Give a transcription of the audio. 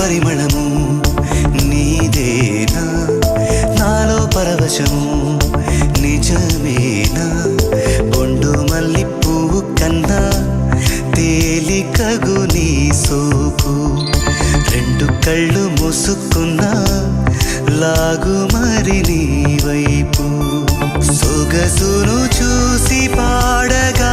పరిమళము నీదేనా నాలో పరవశము నిజమేనా బొండు మల్లి పువ్వు కన్నా తేలికగు నీ సోకు రెండు కళ్ళు మూసుకున్నా లాగు మరి నీ వైపు సొగసును చూసి పాడగా